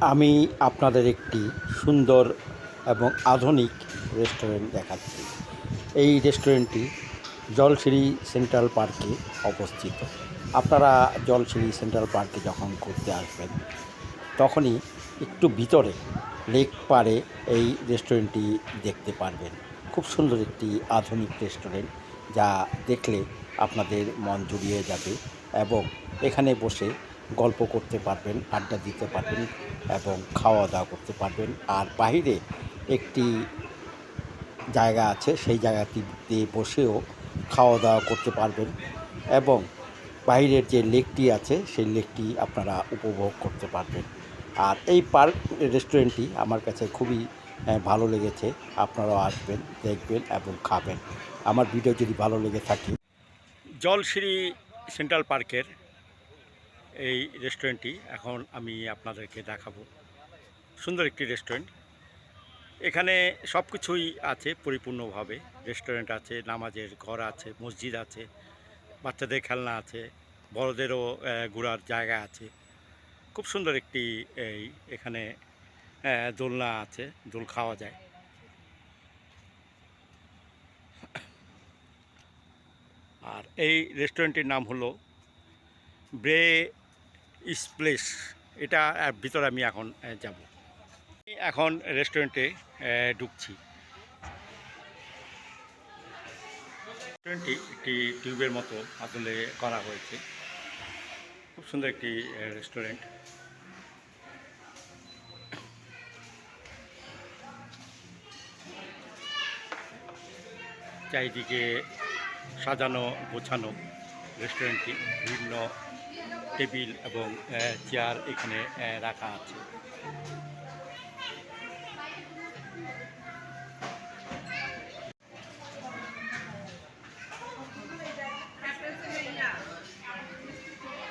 আমি আপনাদের একটি সুন্দর এবং আধুনিক রেস্টুরেন্ট দেখাচ্ছি। এই রেস্টুরেন্টটি জলশিরি সেন্ট্রাল পার্কে অবস্থিত। আপনারা জলশিরি সেন্ট্রাল পার্কে যখন ঘুরতে আসবেন তখনই একটু ভিতরে লেক পাড়ে এই রেস্টুরেন্টটি দেখতে পারবেন। খুব সুন্দর একটি আধুনিক রেস্টুরেন্ট, যা দেখলে আপনাদের মন জুড়িয়ে যাবে এবং এখানে বসে গল্প করতে পারবেন, আড্ডা দিতে পারবেন এবং খাওয়া দাওয়া করতে পারবেন। আর বাহিরে একটি জায়গা আছে, সেই জায়গাটিতে বসেও খাওয়া দাওয়া করতে পারবেন এবং বাইরের যে লেকটি আছে সেই লেকটি আপনারা উপভোগ করতে পারবেন। আর এই পার্ক রেস্টুরেন্টটি আমার কাছে খুবই ভালো লেগেছে। আপনারাও আসবেন, দেখবেন এবং খাবেন। আমার ভিডিও যদি ভালো লেগে থাকে, জলশিরি সেন্ট্রাল পার্কের এই রেস্টুরেন্টটি এখন আমি আপনাদেরকে দেখাবো। সুন্দর একটি রেস্টুরেন্ট। এখানে সব কিছুই আছে পরিপূর্ণভাবে। রেস্টুরেন্ট আছে, নামাজের ঘর আছে, মসজিদ আছে, বাচ্চাদের খেলনা আছে, বড়দেরও ঘোরার জায়গা আছে। খুব সুন্দর একটি এখানে দোলনা আছে, দোল খাওয়া যায়। আর এই রেস্টুরেন্টের নাম হলো ব্রে প্লেস। এটা ভিতরে আমি এখন যাব। এখন রেস্টুরেন্টে ঢুকছি। রেস্টুরেন্টটি একটি টিউবের মতো আসলে করা হয়েছে। খুব সুন্দর একটি রেস্টুরেন্ট। চারিদিকে সাজানো গোছানো রেস্টুরেন্টটি। বিভিন্ন টেবিল এবং চেয়ার এখানে রাখা আছে।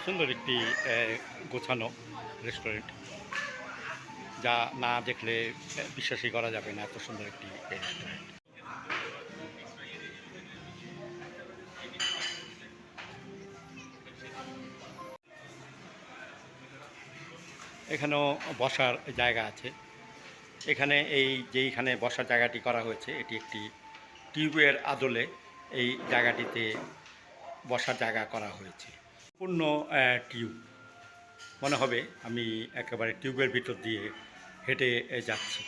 সুন্দর একটি গোছানো রেস্টুরেন্ট, যা না দেখলে বিশ্বাসই করা যাবে না, এত সুন্দর একটি রেস্টুরেন্ট। এখানেও বসার জায়গা আছে। এখানে যেইখানে বসার জায়গাটি করা হয়েছে, এটি একটি টিউবের আদলে এই জায়গাটিতে বসার জায়গা করা হয়েছে। পূর্ণ টিউব, মনে হবে আমি একেবারে টিউবের ভিতর দিয়ে হেঁটে যাচ্ছি।